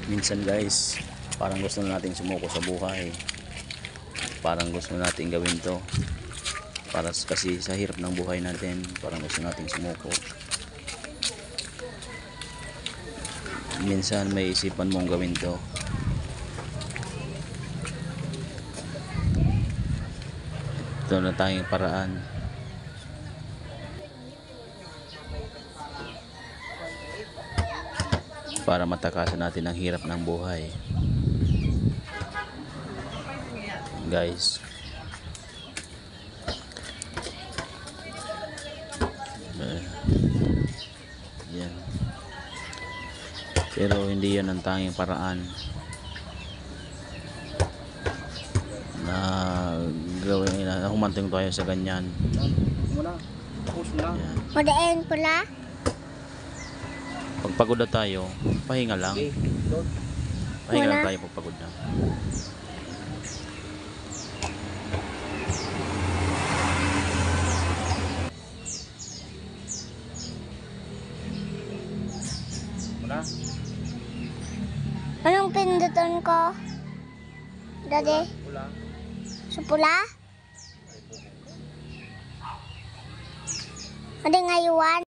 Minsan guys, parang gusto natin sumuko sa buhay. Parang gusto natin gawin to. Kasi sa hirap ng buhay natin, parang gusto natin sumuko. Minsan may isipan mong gawin to. Ito na tayong paraan para matakasan natin ang hirap ng buhay. Guys, yan. Pero hindi yan ang tanging paraan na gawin na humantong tayo sa ganyan. Yan. Madain pula. Pag pagod na tayo, pahinga lang. Pahinga lang tayo pag pagod na. Anong pindutan ko? Daddy? Pula. Sa pula? Ano ngayuan?